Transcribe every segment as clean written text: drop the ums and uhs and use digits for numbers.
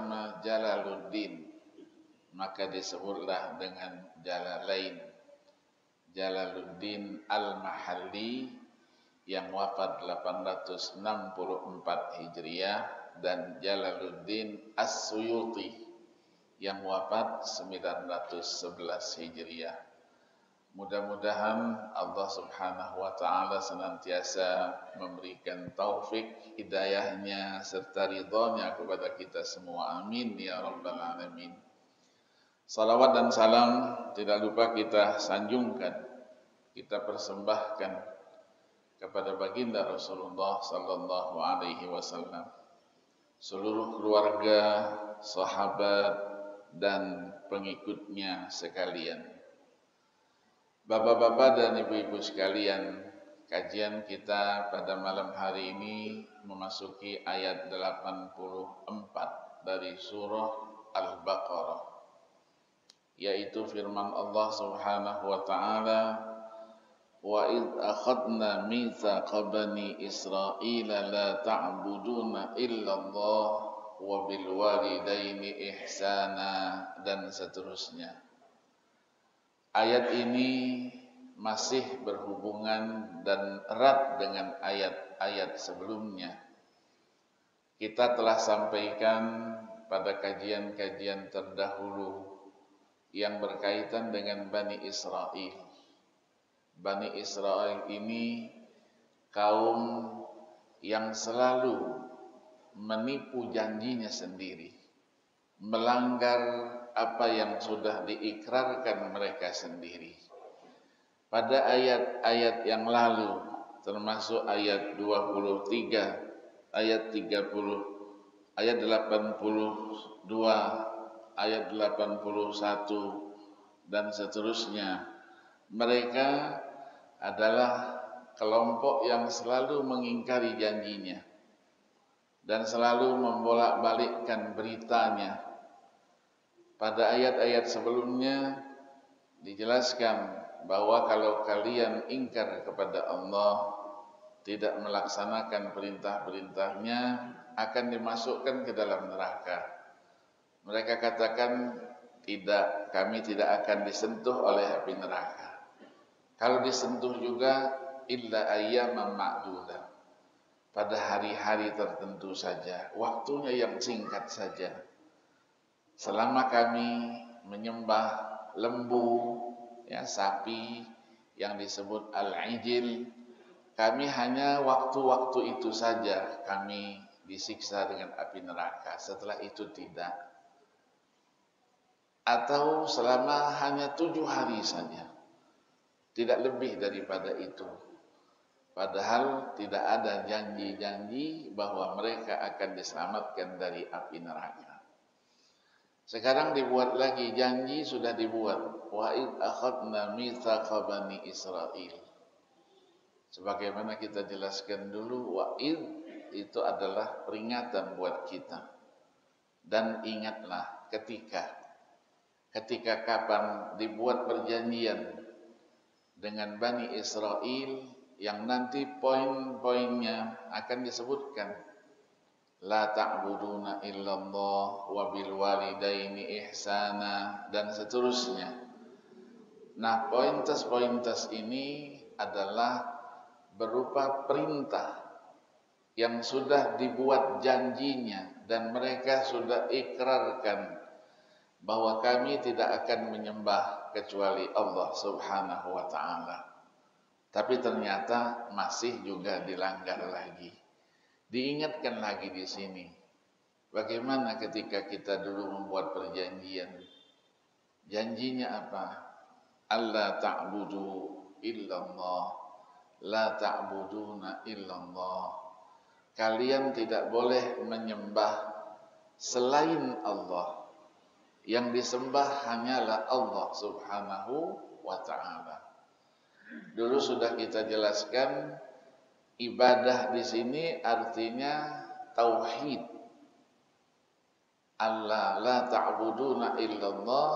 bernama Jalaluddin, maka disebutlah dengan Jalalain. Jalaluddin Al-Mahalli yang wafat 864 Hijriah dan Jalaluddin As-Suyuti yang wafat 911 Hijriah. Mudah-mudahan Allah Subhanahu wa taala senantiasa memberikan taufik hidayahnya serta ridhonya kepada kita semua. Amin ya rabbal alamin. Salawat dan salam tidak lupa kita sanjungkan, kita persembahkan kepada baginda Rasulullah sallallahu alaihi wasallam, seluruh keluarga, sahabat dan pengikutnya sekalian. Bapak-bapak dan ibu-ibu sekalian, kajian kita pada malam hari ini memasuki ayat 84 dari surah Al-Baqarah, yaitu firman Allah Subhanahu wa taala, wa id akhadna mitsaqa bani Israila la ta'buduna illallah wa bil walidaini ihsana, dan seterusnya. Ayat ini masih berhubungan dan erat dengan ayat-ayat sebelumnya. Kita telah sampaikan pada kajian-kajian terdahulu yang berkaitan dengan Bani Israel. Bani Israel ini kaum yang selalu menipu janjinya sendiri, melanggar apa yang sudah diikrarkan mereka sendiri. Pada ayat-ayat yang lalu, termasuk ayat 23, ayat 30, ayat 82, ayat 81 dan seterusnya, mereka adalah kelompok yang selalu mengingkari janjinya dan selalu membolak-balikkan beritanya. Pada ayat-ayat sebelumnya dijelaskan bahwa kalau kalian ingkar kepada Allah, tidak melaksanakan perintah-perintahnya, akan dimasukkan ke dalam neraka. Mereka katakan, tidak, kami tidak akan disentuh oleh api neraka. Kalau disentuh juga, illa ayyaman ma'dudah, pada hari-hari tertentu saja, waktunya yang singkat saja. Selama kami menyembah lembu, ya, sapi yang disebut al-ijil, kami hanya waktu-waktu itu saja kami disiksa dengan api neraka. Setelah itu tidak. Atau selama hanya 7 hari saja, tidak lebih daripada itu. Padahal tidak ada janji-janji bahwa mereka akan diselamatkan dari api neraka. Sekarang dibuat lagi, janji sudah dibuat. Wa id akhadna mitsaqa bani Israil. Sebagaimana kita jelaskan dulu, wa id itu adalah peringatan buat kita. Dan ingatlah ketika kapan dibuat perjanjian dengan Bani Israel yang nanti poin-poinnya akan disebutkan. La ta'buduna illallah wa bil walidaini ihsana dan seterusnya. Nah, pointes-pointes ini adalah berupa perintah yang sudah dibuat janjinya dan mereka sudah ikrarkan bahwa kami tidak akan menyembah kecuali Allah Subhanahu wa taala. Tapi ternyata masih juga dilanggar lagi. Diingatkan lagi di sini, bagaimana ketika kita dulu membuat perjanjian. Janjinya apa? Allah ta'budu illallah, la ta'buduna illallah. Kalian tidak boleh menyembah selain Allah. Yang disembah hanyalah Allah Subhanahu wa ta'ala. Dulu sudah kita jelaskan, ibadah di sini artinya tauhid. Allah la ta'buduna illallah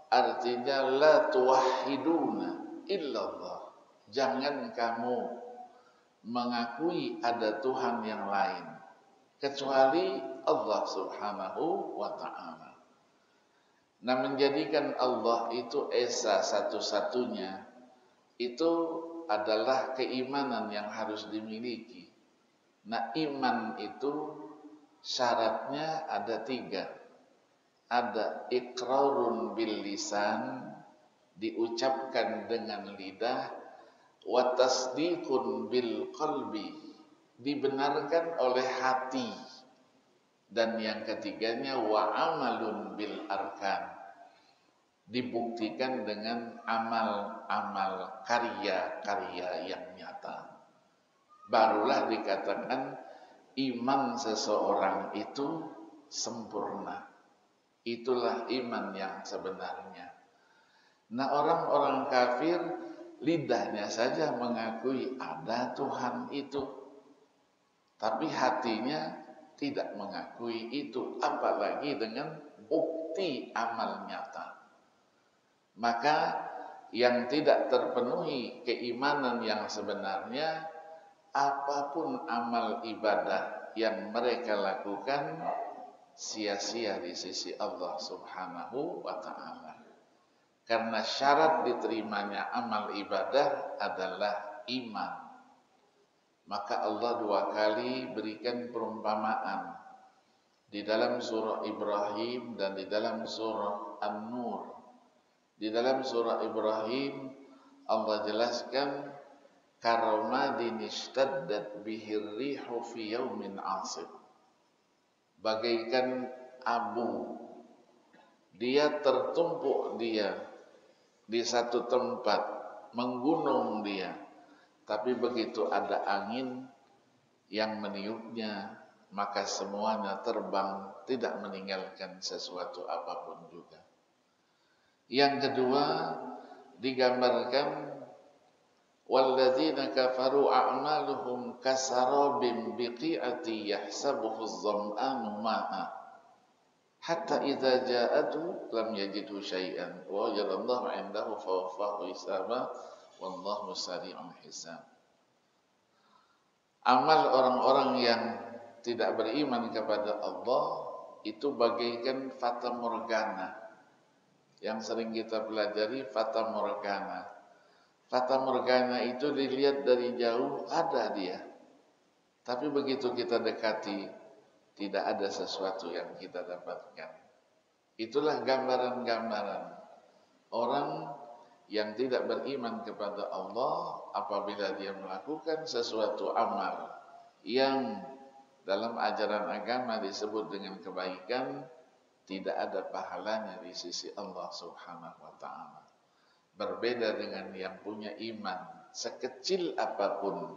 artinya la tuwahhiduna illallah. Jangan kamu mengakui ada Tuhan yang lain. kecuali Allah Subhanahu wa ta'ala. Nah, menjadikan Allah itu esa satu-satunya itu adalah keimanan yang harus dimiliki. Nah, iman itu syaratnya ada 3. Ada iqrarun bil lisan, diucapkan dengan lidah, wa tasdiqun bil qalbi, dibenarkan oleh hati, dan yang ketiganya wa amalun bil arkan, dibuktikan dengan amal-amal, karya-karya yang nyata. Barulah dikatakan iman seseorang itu sempurna. Itulah iman yang sebenarnya. Nah, orang-orang kafir lidahnya saja mengakui ada Tuhan itu, tapi hatinya tidak mengakui itu, apalagi dengan bukti amal nyata. Maka yang tidak terpenuhi keimanan yang sebenarnya, apapun amal ibadah yang mereka lakukan sia-sia di sisi Allah Subhanahu wa ta'ala. Karena syarat diterimanya amal ibadah adalah iman. Maka Allah 2 kali berikan perumpamaan di dalam surah Ibrahim dan di dalam surah An-Nur. Di dalam surah Ibrahim Allah jelaskan karamadin ishtaddat bihir rihu fi yaumin 'asib. Bagaikan abu, dia tertumpuk dia di satu tempat, menggunung dia, tapi begitu ada angin yang meniupnya, maka semuanya terbang, tidak meninggalkan sesuatu apapun juga. Yang kedua digambarkan walladzina kafaru a'maluhum kasarabim biqi'ati yahsabuhu az-zam'anu ma'a hatta idza ja'atu lam yajidhu syai'an wa wajadallahu 'indahu fawaffahu hisaba wallahu sari'ul hisab. Amal orang-orang yang tidak beriman kepada Allah itu bagaikan fata morgana. Yang sering kita pelajari fata morgana. Fata morgana itu dilihat dari jauh ada dia, tapi begitu kita dekati tidak ada sesuatu yang kita dapatkan. Itulah gambaran-gambaran orang yang tidak beriman kepada Allah apabila dia melakukan sesuatu amal yang dalam ajaran agama disebut dengan kebaikan, tidak ada pahalanya di sisi Allah Subhanahu wa ta'ala. Berbeda dengan yang punya iman, sekecil apapun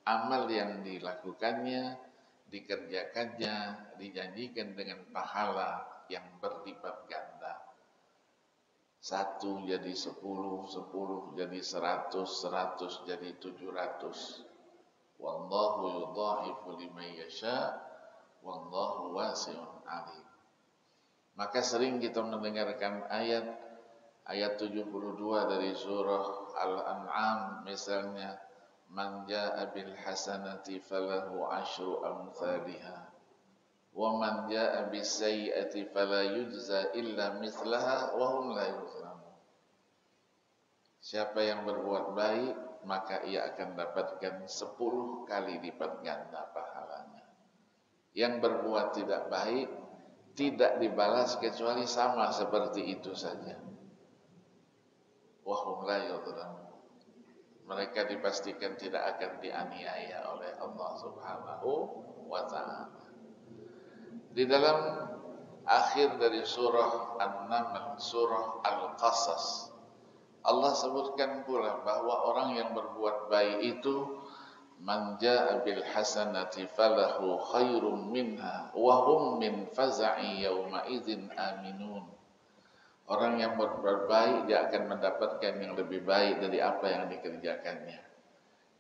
amal yang dilakukannya, dikerjakannya, dijanjikan dengan pahala yang berlipat ganda. 1 jadi 10, 10 jadi 100, 100 jadi 700. Wallahu yudha'ifu liman yasha, wallahu wasi'un alim. Maka sering kita mendengarkan ayat 72 dari surah Al-An'am misalnya, man jaa'a bil hasanati falahu 'asyru amsalihha wa man jaa'a bis sayyi'ati fala yujza illa mithlaha wa hum la yuzlamun. Siapa yang berbuat baik maka ia akan dapatkan 10 kali lipat ganda pahalanya. Yang berbuat tidak baik tidak dibalas kecuali sama seperti itu saja. Wahum la yudhlamun. Mereka dipastikan tidak akan dianiaya oleh Allah Subhanahu wa ta'ala. Di dalam akhir dari surah An-Naml, surah Al-Qasas, Allah sebutkan pula bahwa orang yang berbuat baik itu man jaa'a bil hasanati falahu khairum minha wa hum min faza'i yawma idzin aminun. Orang yang berbuat baik dia akan mendapatkan yang lebih baik dari apa yang dikerjakannya.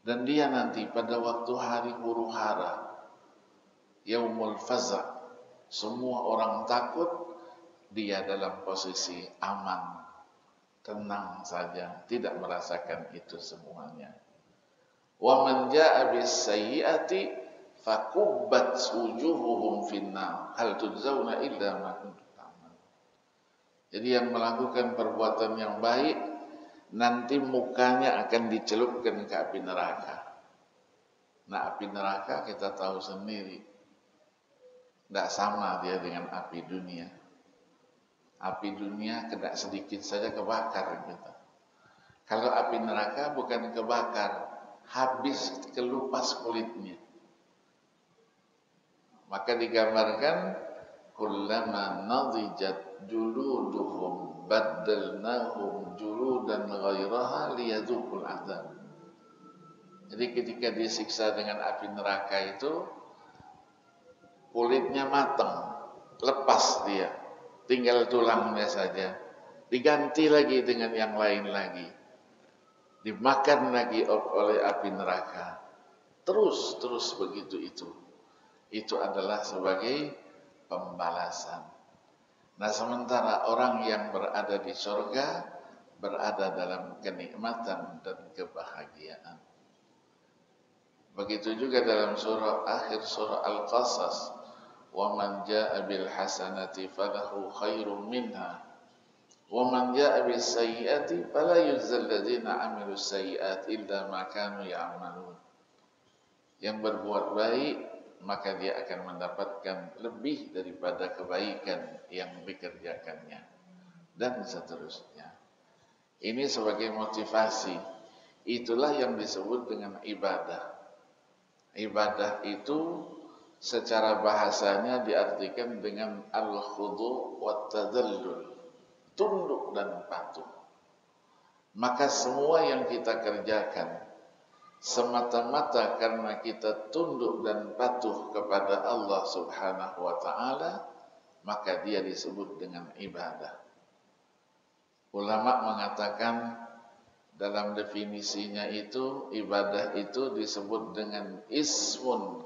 Dan dia nanti pada waktu hari huru-hara, yaumul faza', semua orang takut, dia dalam posisi aman, tenang saja, tidak merasakan itu semuanya. Wa man jaa'a bis sayyi'ati fakubbat wujuhuhum finnar hal tujzauna illa ma kuntum ta'malun. Jadi yang melakukan perbuatan yang baik nanti mukanya akan dicelupkan ke api neraka. Nah, api neraka kita tahu sendiri, tidak sama dia dengan api dunia. Api dunia kena sedikit saja kebakar gitu. Kalau api neraka bukan kebakar, habis kelupas kulitnya. Maka digambarkan kullama nadijat juluduhum baddalnahum juludan ghairaha liyadzuqul adzab. Jadi ketika disiksa dengan api neraka itu kulitnya matang, lepas dia, tinggal tulangnya saja, diganti lagi dengan yang lain lagi, dimakan lagi oleh api neraka, terus begitu itu adalah sebagai pembalasan. Nah, sementara orang yang berada di surga berada dalam kenikmatan dan kebahagiaan. Begitu juga dalam akhir surah Al-Qasas, wa man jaa'a bil hasanati falahu khairum minha wa man jaa'a bis sayyi'ati fala yujzal ladzina 'amilus sayyi'ati illa ma kanu ya'malun. Yang berbuat baik maka dia akan mendapatkan lebih daripada kebaikan yang dikerjakannya, dan seterusnya. Ini sebagai motivasi. Itulah yang disebut dengan ibadah. Ibadah itu secara bahasanya diartikan dengan al-khudu' wa tadallul, tunduk dan patuh. Maka semua yang kita kerjakan semata-mata karena kita tunduk dan patuh kepada Allah Subhanahu wa ta'ala, maka dia disebut dengan ibadah. Ulama mengatakan dalam definisinya itu, ibadah itu disebut dengan ismun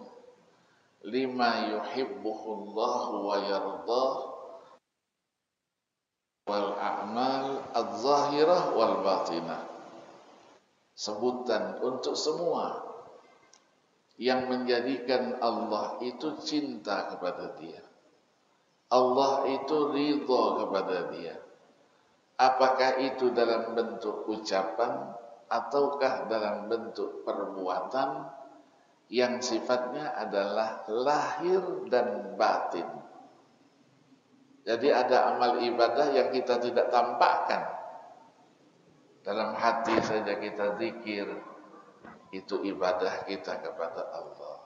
lima yuhibbuhullahu wa yardah wal a'mal adz-zahirah wal batinah. Sebutan untuk semua yang menjadikan Allah itu cinta kepada dia, Allah itu ridha kepada dia. Apakah itu dalam bentuk ucapan ataukah dalam bentuk perbuatan yang sifatnya adalah lahir dan batin. Jadi ada amal ibadah yang kita tidak tampakkan. Dalam hati saja kita zikir, itu ibadah kita kepada Allah.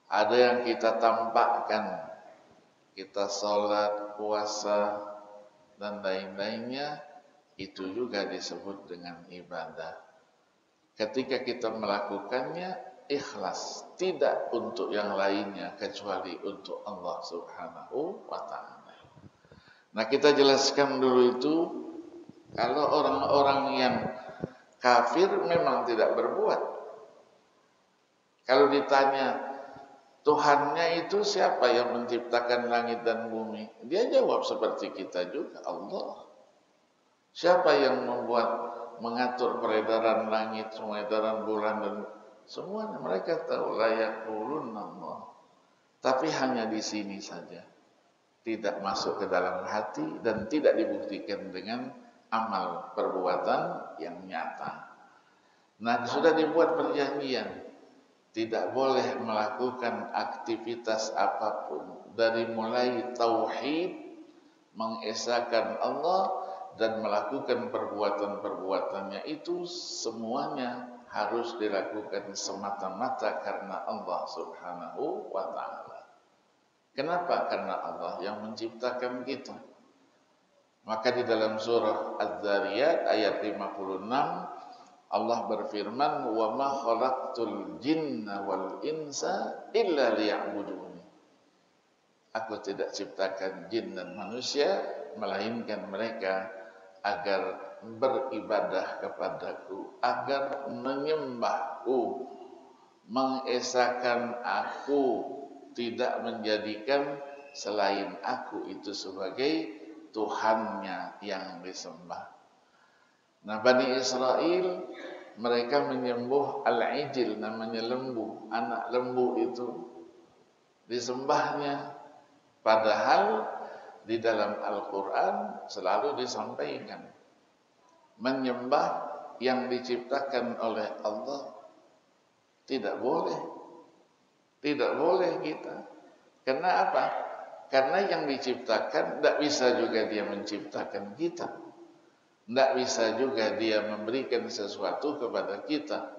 Ada yang kita tampakkan, kita sholat, puasa, dan lain-lainnya, itu juga disebut dengan ibadah. Ketika kita melakukannya ikhlas, tidak untuk yang lainnya kecuali untuk Allah Subhanahu wa ta'ala. Nah, kita jelaskan dulu itu, kalau orang-orang yang kafir memang tidak berbuat. Kalau ditanya Tuhannya itu siapa yang menciptakan langit dan bumi? Dia jawab seperti kita juga, Allah. Siapa yang mengatur peredaran langit, peredaran bulan dan semuanya? Mereka tahu layak ulun Allah. Tapi hanya di sini saja, tidak masuk ke dalam hati dan tidak dibuktikan dengan amal perbuatan yang nyata. Nah, sudah dibuat perjanjian. Tidak boleh melakukan aktivitas apapun dari mulai tauhid, mengesahkan Allah, dan melakukan perbuatan-perbuatannya itu semuanya harus dilakukan semata-mata karena Allah Subhanahu wa ta'ala. Kenapa? Karena Allah yang menciptakan kita. Maka di dalam surah Az-Zariyat ayat 56 Allah berfirman, "Wa ma khalaqtul jinna wal insa illa liya'budun." Aku tidak ciptakan jin dan manusia melainkan mereka agar beribadah kepadaku, agar menyembahku, mengesahkan aku, tidak menjadikan selain aku itu sebagai Tuhannya yang disembah. Nah, Bani Israel mereka menyembah al-ijil, namanya lembu, anak lembu itu disembahnya. Padahal di dalam Al-Quran selalu disampaikan menyembah yang diciptakan oleh Allah tidak boleh. Tidak boleh kita. Karena apa? Karena yang diciptakan tidak bisa juga dia menciptakan kita. Tidak bisa juga dia memberikan sesuatu kepada kita,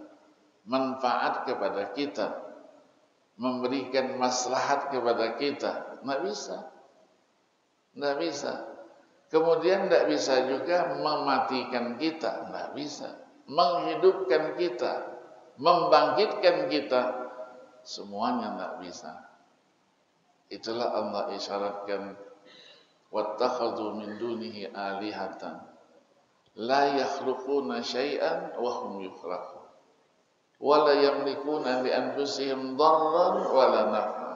manfaat kepada kita, memberikan maslahat kepada kita. Tidak bisa. Tidak bisa. Kemudian tidak bisa juga mematikan kita. Tidak bisa. Menghidupkan kita, membangkitkan kita, semuanya tidak bisa. Itulah Allah isyaratkan, wattakhadhu min dunihi alihatan la yakhluquna syai'an wa hum yukhlaqun wa la yamlikuna li anfusihim darran wa la naf'a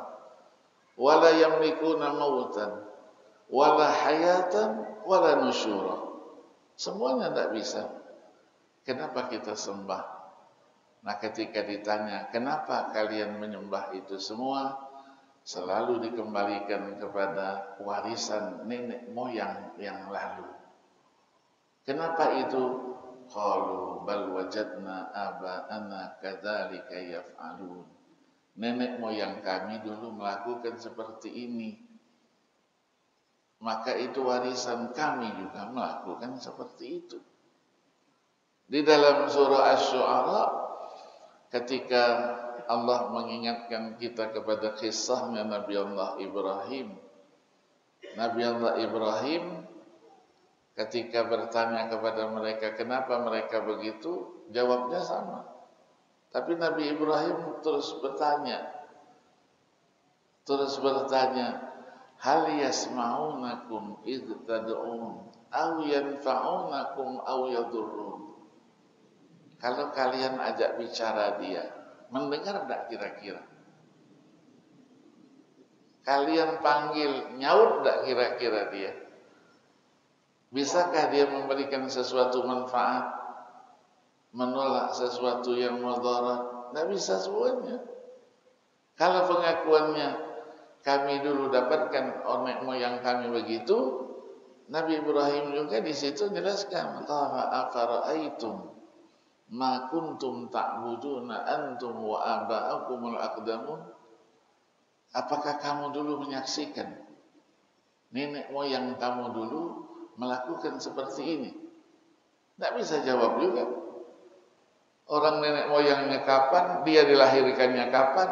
wa la yamlikuna mautan wa la hayatan wa la nusyura. Semuanya tidak bisa. Kenapa kita sembah? Nah, ketika ditanya kenapa kalian menyembah itu semua, selalu dikembalikan kepada warisan nenek moyang yang lalu. Kenapa itu? Qalu bal wajadna aba'ana kadzalika yaf'alun. Nenek moyang kami dulu melakukan seperti ini. Maka itu warisan kami juga melakukan seperti itu. Di dalam surah Asy-Syu'ara, ketika Allah mengingatkan kita kepada kisahnya Nabi Allah Ibrahim. Nabi Allah Ibrahim ketika bertanya kepada mereka kenapa mereka begitu, jawabnya sama. Tapi Nabi Ibrahim terus bertanya, hal yasma'unakum idh tad'un aw yanfa'unakum aw yadurrun. Kalau kalian ajak bicara dia, mendengar tak kira-kira? Kalian panggil, nyaut tak kira-kira dia? Bisakah dia memberikan sesuatu manfaat, menolak sesuatu yang mudarat? Tidak bisa semuanya. Kalau pengakuannya kami dulu dapatkan nenek moyang kami begitu, Nabi Ibrahim juga di situ jelaskan, qala afara'aitum ma kuntum ta'buduna antum wa aba'akumul aqdamun. Apakah kamu dulu menyaksikan nenek moyang kamu dulu melakukan seperti ini? Tidak bisa jawab juga. Orang nenek moyangnya kapan, dia dilahirkannya kapan,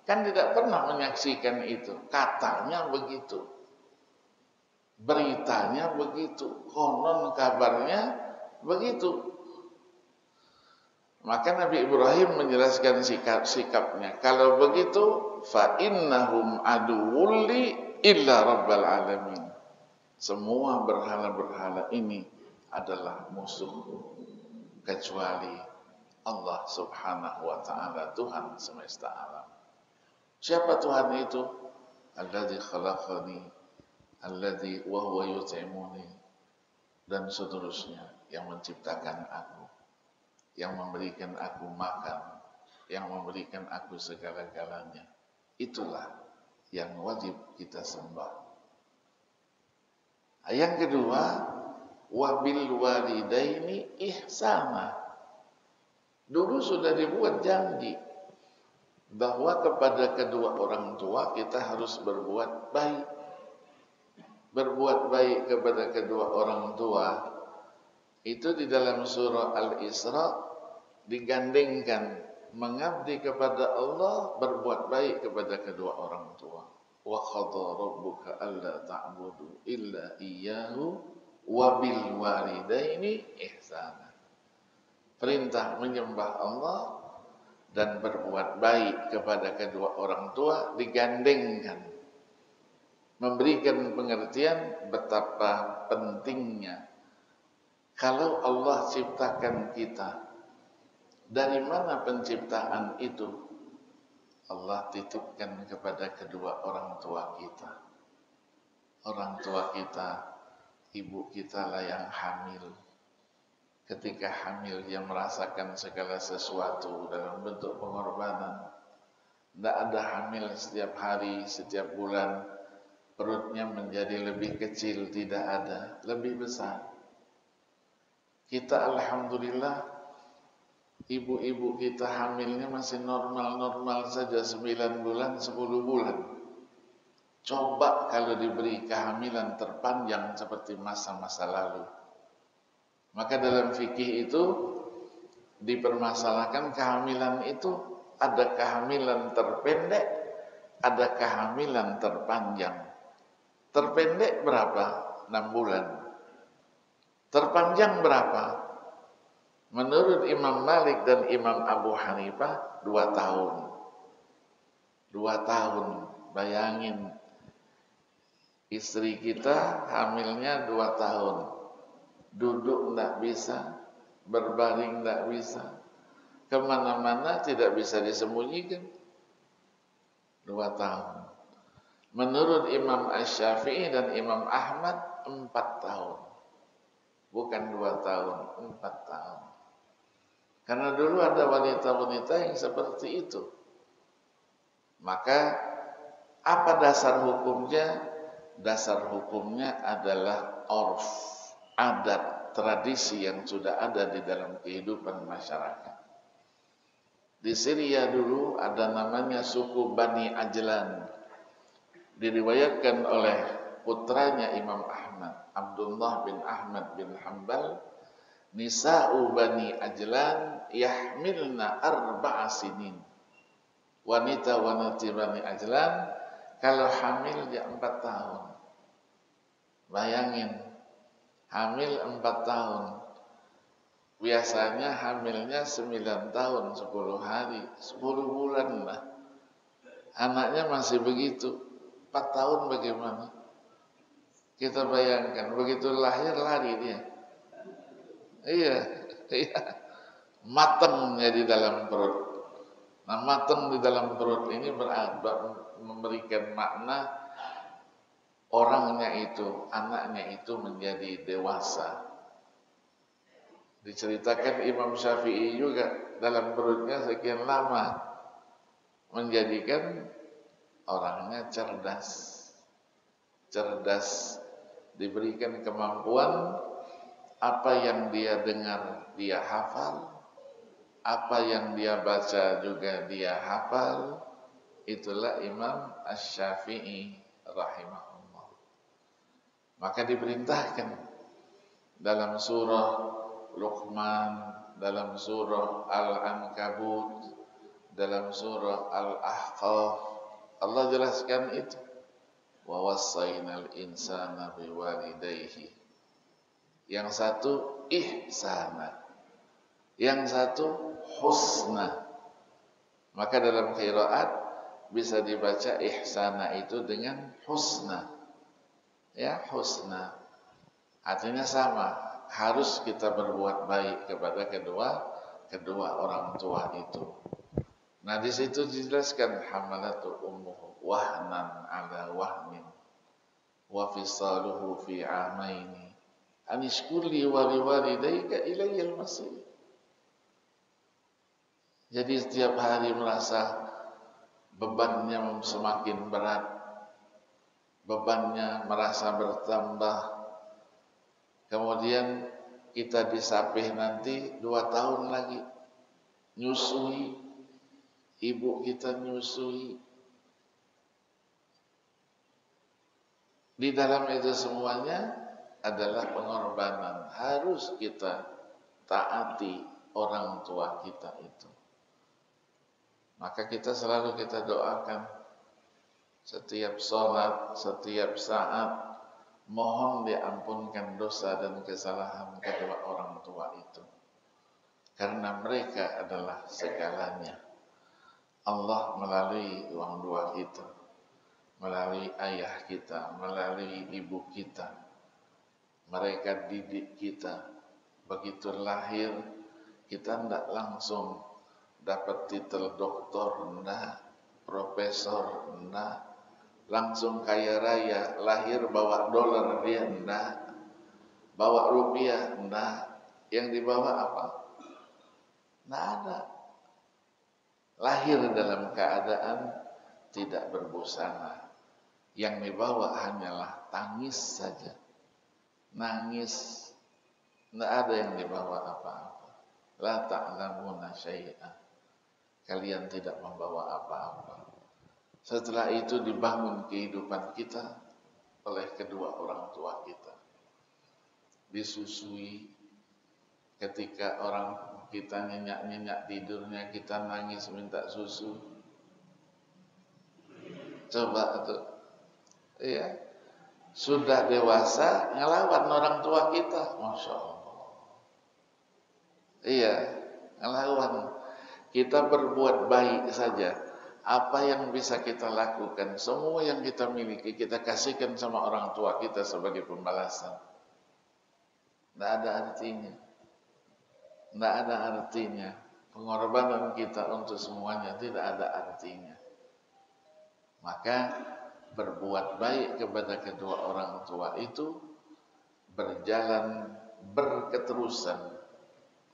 kan tidak pernah menyaksikan itu. Katanya begitu, beritanya begitu, konon kabarnya begitu. Maka Nabi Ibrahim menjelaskan sikapnya. Kalau begitu, fa innahum aduwwul li illa rabbil alamin. Semua berhala-berhala ini adalah musuh kecuali Allah Subhanahu wa taala, Tuhan semesta alam. Siapa Tuhan itu? Alladzi khalaqani, alladzi wa huwa yut'imuni, dan seterusnya, yang menciptakan aku, yang memberikan aku makan, yang memberikan aku segala-galanya. Itulah yang wajib kita sembah. Yang kedua, wabil walidaini ihsana. Dulu sudah dibuat janji bahwa kepada kedua orang tua kita harus berbuat baik. Berbuat baik kepada kedua orang tua itu di dalam surah Al-Isra digandengkan mengabdi kepada Allah, berbuat baik kepada kedua orang tua. Wa qadha rabbuka alla ta'budu illa iyyahu wa bil walidaini ihsana. Perintah menyembah Allah dan berbuat baik kepada kedua orang tua digandengkan, memberikan pengertian betapa pentingnya. Kalau Allah ciptakan kita, dari mana penciptaan itu? Allah titipkan kepada kedua orang tua kita. Orang tua kita, ibu kita lah yang hamil. ketika hamil yang merasakan segala sesuatu dalam bentuk pengorbanan. Tidak ada hamil setiap hari, setiap bulan perutnya menjadi lebih kecil, tidak ada, lebih besar. Kita alhamdulillah ibu-ibu kita hamilnya masih normal-normal saja, 9 bulan, 10 bulan. Coba kalau diberi kehamilan terpanjang seperti masa-masa lalu. Maka dalam fikih itu dipermasalahkan kehamilan itu ada kehamilan terpendek, ada kehamilan terpanjang. Terpendek berapa? 6 bulan. Terpanjang berapa? Menurut Imam Malik dan Imam Abu Hanifah 2 tahun. 2 tahun. Bayangin, istri kita hamilnya 2 tahun. Duduk tidak bisa, berbaring tidak bisa, kemana-mana tidak bisa disembunyikan. 2 tahun. Menurut Imam Asy-Syafi'i dan Imam Ahmad 4 tahun. Bukan 2 tahun, 4 tahun. Karena dulu ada wanita-wanita yang seperti itu. Maka apa dasar hukumnya? Dasar hukumnya adalah urf, adat, tradisi yang sudah ada di dalam kehidupan masyarakat. Di Syria dulu ada namanya suku Bani Ajlan. Diriwayatkan oleh putranya Imam Ahmad, Abdullah bin Ahmad bin Hanbal, nisa'u Bani Ajlan yahmilna 4 sinin. Wanita-wanita Bani Ajlan kalau hamil dia 4 tahun. Bayangin, hamil 4 tahun. Biasanya hamilnya 9 tahun, 10 hari, 10 bulan lah. Anaknya masih begitu. 4 tahun bagaimana? Kita bayangkan, begitu lahir lari dia. Iya. Matangnya di dalam perut. Nah, matang di dalam perut ini memberikan makna orangnya itu, anaknya itu menjadi dewasa. Diceritakan Imam Syafi'i juga dalam perutnya sekian lama menjadikan orangnya cerdas, diberikan kemampuan apa yang dia dengar dia hafal, apa yang dia baca juga dia hafal. Itulah Imam Asy-Syafi'i rahimahullah. Maka diperintahkan dalam surah Luqman, dalam surah Al-Ankabut, dalam surah Al-Ahqaf, Allah jelaskan itu. Wa wassaynal insana biwalidayhi. Yang satu ihsana, yang satu husna. Maka dalam qiraat bisa dibaca ihsana itu dengan husna. Ya, husna. Artinya sama, harus kita berbuat baik kepada kedua orang tua itu. Nah, di situ dijelaskan hamalatu ummuhu wahnan ala wahnin wa fisaluhu fi amaini anishkurli wa liwalidayka ilayyal masir. Jadi setiap hari merasa bebannya semakin berat, bebannya merasa bertambah. Kemudian kita disapih nanti 2 tahun lagi, nyusui, ibu kita nyusui. Di dalam itu semuanya adalah pengorbanan. Harus kita taati orang tua kita itu. Maka kita selalu kita doakan setiap sholat, setiap saat, mohon diampunkan dosa dan kesalahan kedua orang tua itu. Karena mereka adalah segalanya. Allah melalui orang tua kita, melalui ayah kita, melalui ibu kita, mereka didik kita. Begitu lahir, kita tidak langsung dapat titel doktor, enggak, profesor, enggak, langsung kaya raya, lahir bawa dolar dia, enggak, bawa rupiah, enggak. Yang dibawa apa? Tidak ada. Lahir dalam keadaan tidak berbusana. Yang dibawa hanyalah tangis saja. Nangis. Tidak ada yang dibawa apa-apa. La ta'lamuna syai'an. Kalian tidak membawa apa-apa. Setelah itu dibangun kehidupan kita oleh kedua orang tua kita. Disusui. Ketika orang kita nyenyak-nyenyak tidurnya, kita nangis minta susu. Coba tuh. Ya. Sudah dewasa ngelawan orang tua kita. Masya Allah. Iya, ngelawan. Kita berbuat baik saja. Apa yang bisa kita lakukan, semua yang kita miliki, kita kasihkan sama orang tua kita sebagai pembalasan. Tidak ada artinya. Tidak ada artinya. Pengorbanan kita untuk semuanya tidak ada artinya. Maka berbuat baik kepada kedua orang tua itu berjalan berketerusan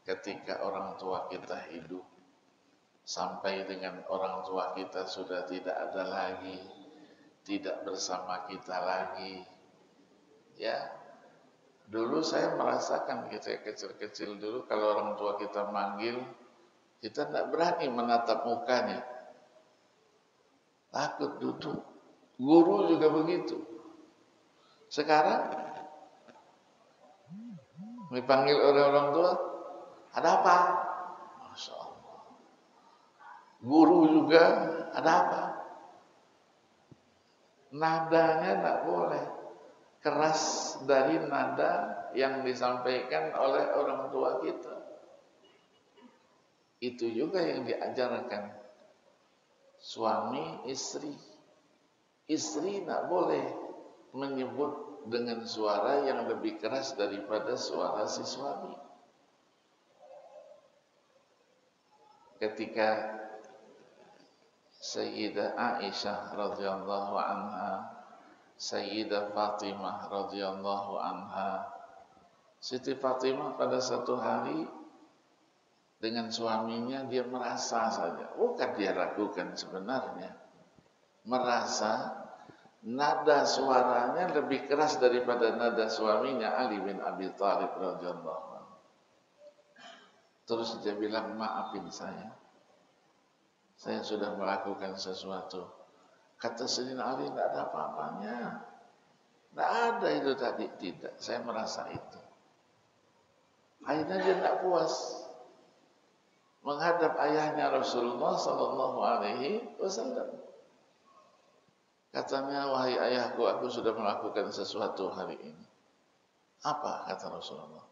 ketika orang tua kita hidup. Sampai dengan orang tua kita sudah tidak ada lagi, tidak bersama kita lagi. Ya, dulu saya merasakan kita kecil-kecil dulu kalau orang tua kita manggil, kita tidak berani menatap mukanya. Takut duduk. Guru juga begitu. Sekarang dipanggil oleh orang tua, ada apa? Masya Allah. Guru juga, ada apa? Nadanya tidak boleh keras dari nada yang disampaikan oleh orang tua kita. Itu juga yang diajarkan suami istri. Istri tidak boleh menyebut dengan suara yang lebih keras daripada suara si suami. Ketika Sayyidah Aisyah radhiyallahu anha, Sayyidah Fatimah radhiyallahu anha, Siti Fatimah pada satu hari dengan suaminya dia merasa saja, bukan dia lakukan sebenarnya, merasa nada suaranya lebih keras daripada nada suaminya Ali bin Abi Thalib radhiyallahu anhu. Terus dia bilang, maafin saya sudah melakukan sesuatu. Kata Sayyidina Ali, tidak ada apa-apanya. Tidak ada itu tadi. Tidak, saya merasa itu. Akhirnya dia tidak puas. Menghadap ayahnya Rasulullah Sallallahu Alaihi Wasallam. Katanya, wahai ayahku, aku sudah melakukan sesuatu hari ini. Apa? Kata Rasulullah.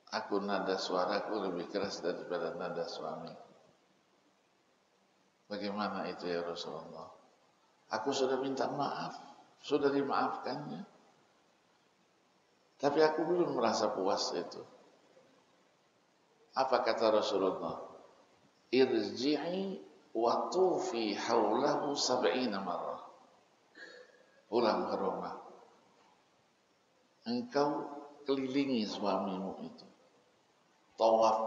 Aku nada suaraku lebih keras daripada nada suami. Bagaimana itu ya Rasulullah? Aku sudah minta maaf, sudah dimaafkannya. Tapi aku belum merasa puas itu. Apa kata Rasulullah? Irji'i wa tufi haulahu 70 marrah. Pulang ke rumah. Engkau kelilingi suamimu itu. Tawaf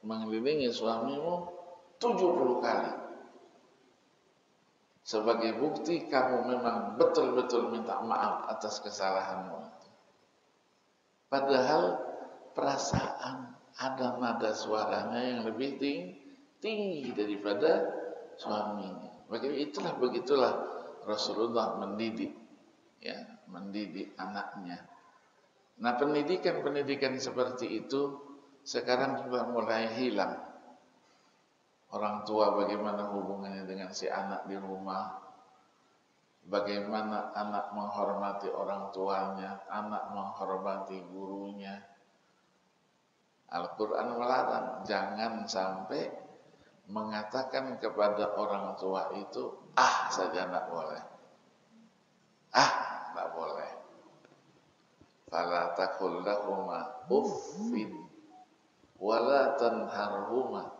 mengelilingi suamimu 70 kali. Sebagai bukti kamu memang betul-betul minta maaf atas kesalahanmu itu. Padahal perasaan ada nada suaranya yang lebih tinggi daripada suaminya. Begitulah Rasulullah mendidik, ya, mendidik anaknya. Nah, pendidikan seperti itu sekarang juga mulai hilang. Orang tua bagaimana hubungannya dengan si anak di rumah, bagaimana anak menghormati orang tuanya, anak menghormati gurunya. Al-Quran melarang, jangan sampai mengatakan kepada orang tua itu, saja tidak boleh. Tidak boleh. Fala taqul lahuma uffin wala tanharhuma.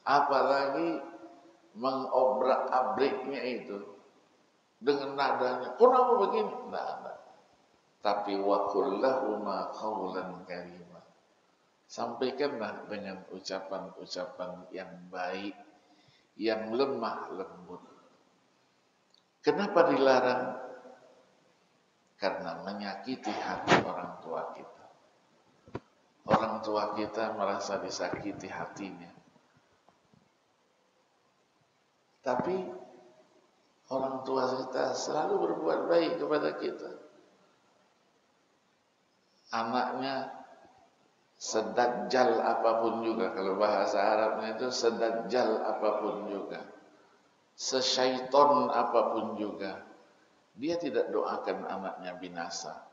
Apalagi mengobrak-abriknya itu dengan nadanya. Kenapa begini? Tidak ada. tapi wa qul lahuma qawlan karima. Sampaikanlah dengan ucapan-ucapan yang baik, yang lemah lembut. Kenapa dilarang? Karena menyakiti hati orang tua kita. Orang tua kita merasa disakiti hatinya. Tapi orang tua kita selalu berbuat baik kepada kita. Anaknya sedajjal apapun juga, kalau bahasa Arabnya itu sedajjal apapun juga, sesyaiton apapun juga, dia tidak doakan anaknya binasa.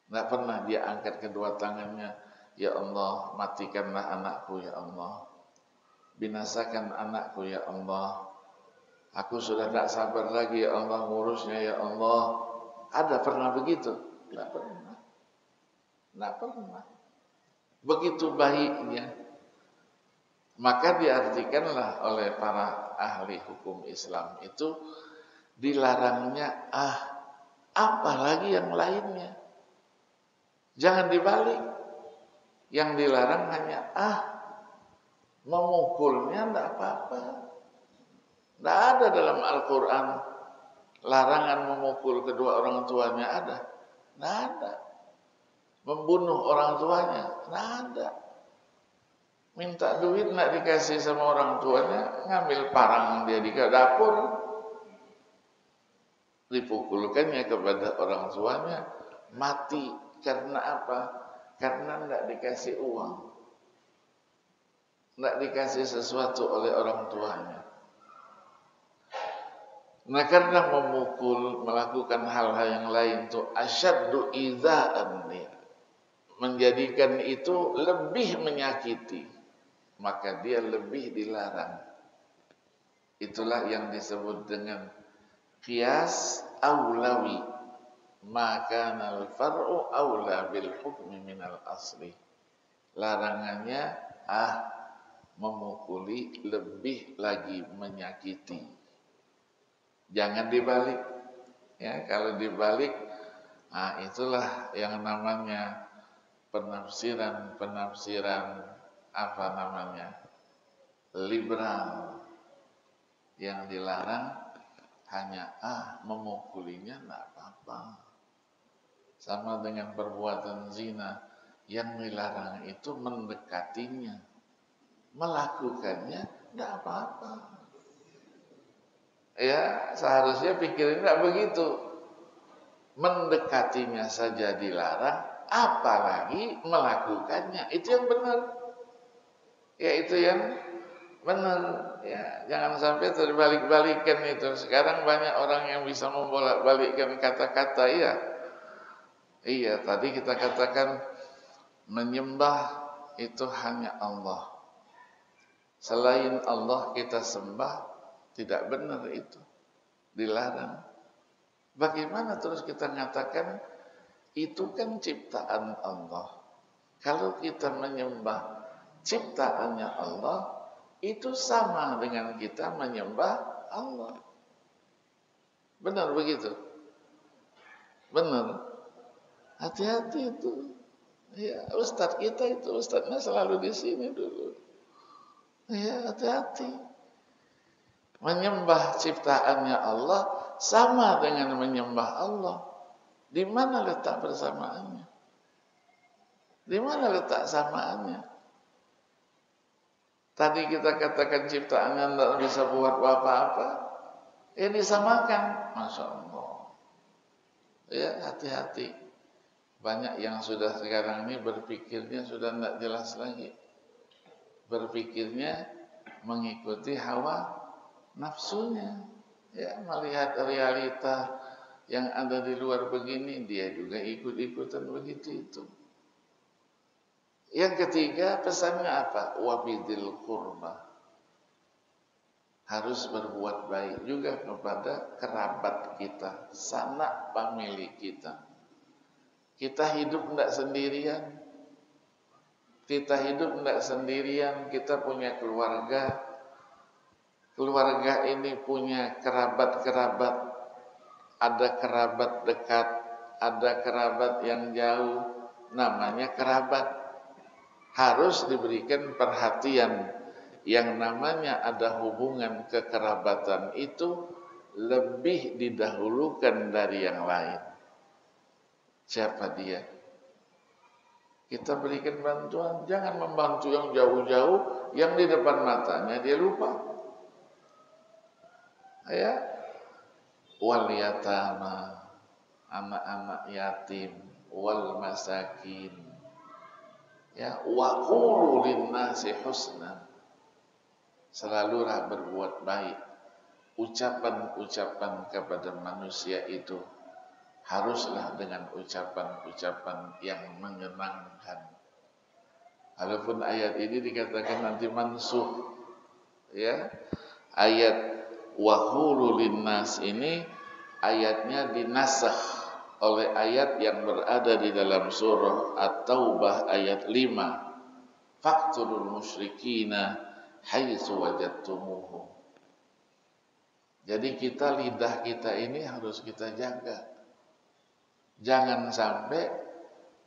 Tidak pernah dia angkat kedua tangannya, ya Allah, matikanlah anakku ya Allah, binasakan anakku ya Allah, aku sudah tak sabar lagi ya Allah ngurusnya ya Allah. Ada pernah begitu? Tidak pernah. Tidak pernah. Begitu baiknya. Maka diartikanlah oleh para ahli hukum Islam itu dilarangnya apalagi yang lainnya. Jangan dibalik. Yang dilarang hanya memukulnya tidak apa-apa. Tidak ada dalam Al-Quran larangan memukul kedua orang tuanya, ada? Tidak ada. Membunuh orang tuanya, tidak ada. Minta duit tidak dikasih sama orang tuanya, ngambil parang dia di dapur, dipukulkannya kepada orang tuanya, mati. Karena apa? Karena tidak dikasih uang, tidak dikasih sesuatu oleh orang tuanya. Nah, karena memukul, melakukan hal-hal yang lain itu asyaddu idza'an, menjadikan itu lebih menyakiti, maka dia lebih dilarang. Itulah yang disebut dengan qiyas aulawi, maka al-far'u aula bil hukmi minal asli. Larangannya memukuli lebih lagi menyakiti. Jangan dibalik. Ya, kalau dibalik, itulah yang namanya penafsiran liberal. Yang dilarang hanya memukulinya tidak apa-apa. Sama dengan perbuatan zina, yang dilarang itu mendekatinya, melakukannya tidak apa-apa. Ya, seharusnya pikirin tidak begitu. Mendekatinya saja dilarang, apalagi melakukannya. Itu yang benar. Ya, itu yang benar. Ya, jangan sampai terbalik-balikan itu. Sekarang banyak orang yang bisa membolak-balikkan kata-kata. Iya, tadi kita katakan menyembah itu hanya Allah. Selain Allah kita sembah, tidak benar itu. Dilarang. Bagaimana terus kita mengatakan itu kan ciptaan Allah. Kalau kita menyembah ciptaannya Allah, itu sama dengan kita menyembah Allah. Benar begitu? Benar. Hati-hati itu. Ya, ustadz kita itu, ustadznya selalu di sini dulu. Ya, hati-hati. Menyembah ciptaannya Allah sama dengan menyembah Allah. Di mana letak persamaannya? Di mana letak samaannya? Tadi kita katakan ciptaannya tidak bisa buat apa-apa. Ini disamakan. Masya Allah. Ya, hati-hati. Banyak yang sudah sekarang ini berpikirnya sudah tidak jelas lagi. Berpikirnya mengikuti hawa nafsunya. Ya, melihat realita yang ada di luar begini, dia juga ikut-ikutan begitu itu. Yang ketiga, pesannya apa? Wabidil qurba. Harus berbuat baik juga kepada kerabat kita, sanak famili kita. Kita hidup tidak sendirian. Kita hidup tidak sendirian. Kita punya keluarga. Keluarga ini punya kerabat-kerabat. Ada kerabat dekat, ada kerabat yang jauh, namanya kerabat, harus diberikan perhatian. Yang namanya ada hubungan kekerabatan itu lebih didahulukan dari yang lain. Siapa dia? Kita berikan bantuan, jangan membantu yang jauh-jauh, yang di depan matanya dia lupa. Ya, wal yatama, anak-anak yatim, wal masakin. Ya, wa qulu linnasi husna. Selalulah berbuat baik. Ucapan-ucapan kepada manusia itu haruslah dengan ucapan-ucapan yang menyenangkan. Walaupun ayat ini dikatakan nanti mansuh, ya, ayat wa qulu linnas ini ayatnya dinasakh oleh ayat yang berada di dalam surah At-Taubah ayat 5. Faqtulul musyrikina haitsu wajadtumuhum. Jadi lidah kita ini harus kita jaga. Jangan sampai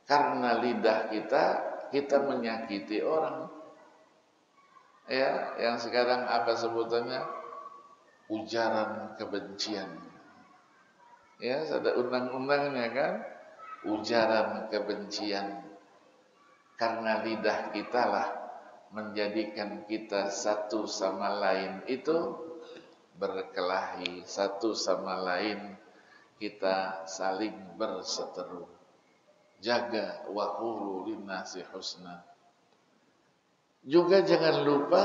karena lidah kita menyakiti orang. Ya, yang sekarang apa sebutannya? Ujaran kebencian. Ya, ada undang-undangnya kan? Ujaran kebencian. Karena lidah kita lah menjadikan kita satu sama lain itu berkelahi, satu sama lain kita saling berseteru. Jaga wa qulu linnasi husna. Juga jangan lupa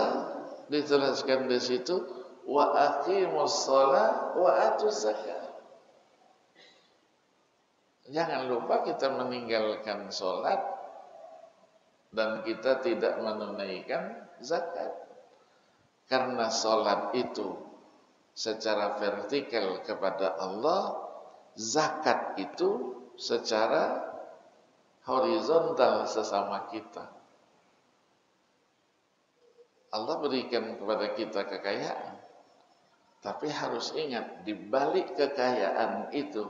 dijelaskan di situ wa aqimus shalah wa atuz zakat. Jangan lupa kita meninggalkan sholat dan kita tidak menunaikan zakat. Karena sholat itu secara vertikal kepada Allah, zakat itu secara horizontal sesama kita. Allah berikan kepada kita kekayaan, tapi harus ingat di balik kekayaan itu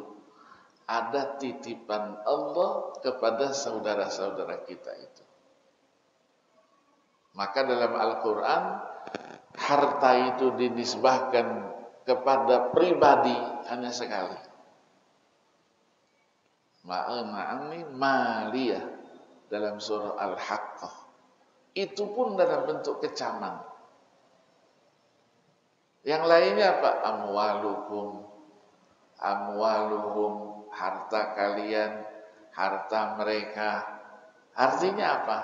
ada titipan Allah kepada saudara-saudara kita itu. Maka dalam Al-Quran harta itu dinisbahkan kepada pribadi hanya sekali. Ma'ani maliyah dalam surah Al-Haqqah. Itu pun dalam bentuk kecaman. Yang lainnya apa? Amwaluhum, harta kalian, harta mereka. Artinya apa?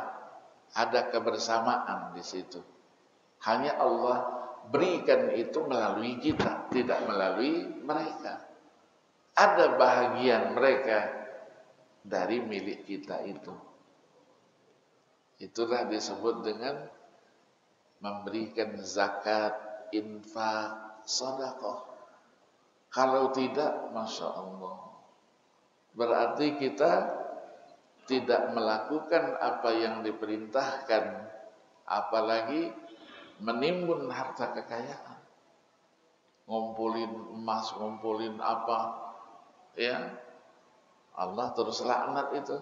Ada kebersamaan di situ. Hanya Allah berikan itu melalui kita, tidak melalui mereka. Ada bahagian mereka dari milik kita itu. Itulah disebut dengan memberikan zakat, infak, sedekah. Kalau tidak, Masya Allah, berarti kita tidak melakukan apa yang diperintahkan, apalagi menimbun harta kekayaan, ngumpulin emas, ngumpulin apa, ya Allah terus laknat itu.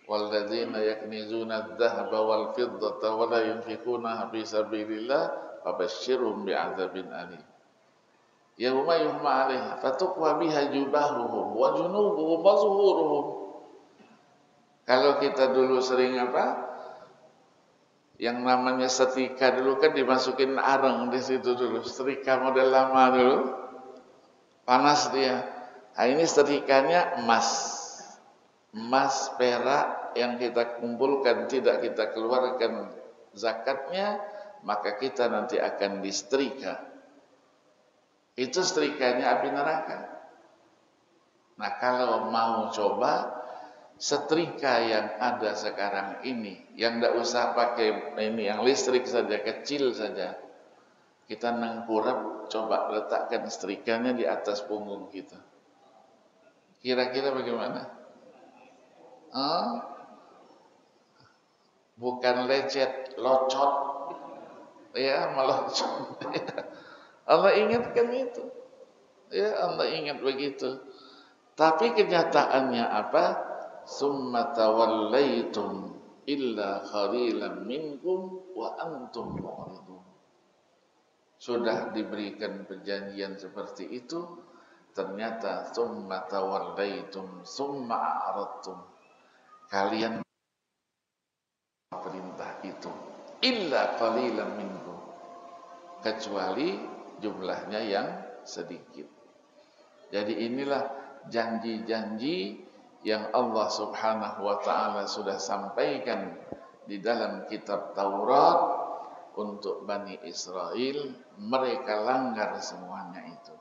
Walladzina yaknizuna adh-dhahaba wal fiddata wa la yunfiqunaha fi sabilillah fabashshirhum bi'adzabin alim. Yauma yuhma 'alaiha fatuqwa biha jubahuhum wa junubuhum wa zuhuruhum. Kalau kita dulu sering apa? Yang namanya setrika dulu kan dimasukin areng di situ dulu. Setrika model lama dulu. Panas dia. Nah, ini setrikanya emas. Emas, perak yang kita kumpulkan tidak kita keluarkan zakatnya, maka kita nanti akan disetrika. Itu setrikanya api neraka. Nah, kalau mau coba setrika yang ada sekarang ini, yang tidak usah pakai ini, yang listrik saja, kecil saja, kita nengkurap, coba letakkan setrikanya di atas punggung kita. Kira-kira bagaimana? Bukan lecet, locot, ya melocot. Allah ingatkan itu, ya Allah ingat begitu. Tapi kenyataannya apa? Summa tawallaitum illa qalilan minkum wa antum mu'ridun. Sudah diberikan perjanjian seperti itu, ternyata summa tawallaitum summa a'radtum. Kalian perintah itu illa qalilan minkum, kecuali jumlahnya yang sedikit. Jadi inilah janji-janji yang Allah Subhanahu wa taala sudah sampaikan di dalam kitab Taurat untuk Bani Israel. Mereka langgar semuanya itu.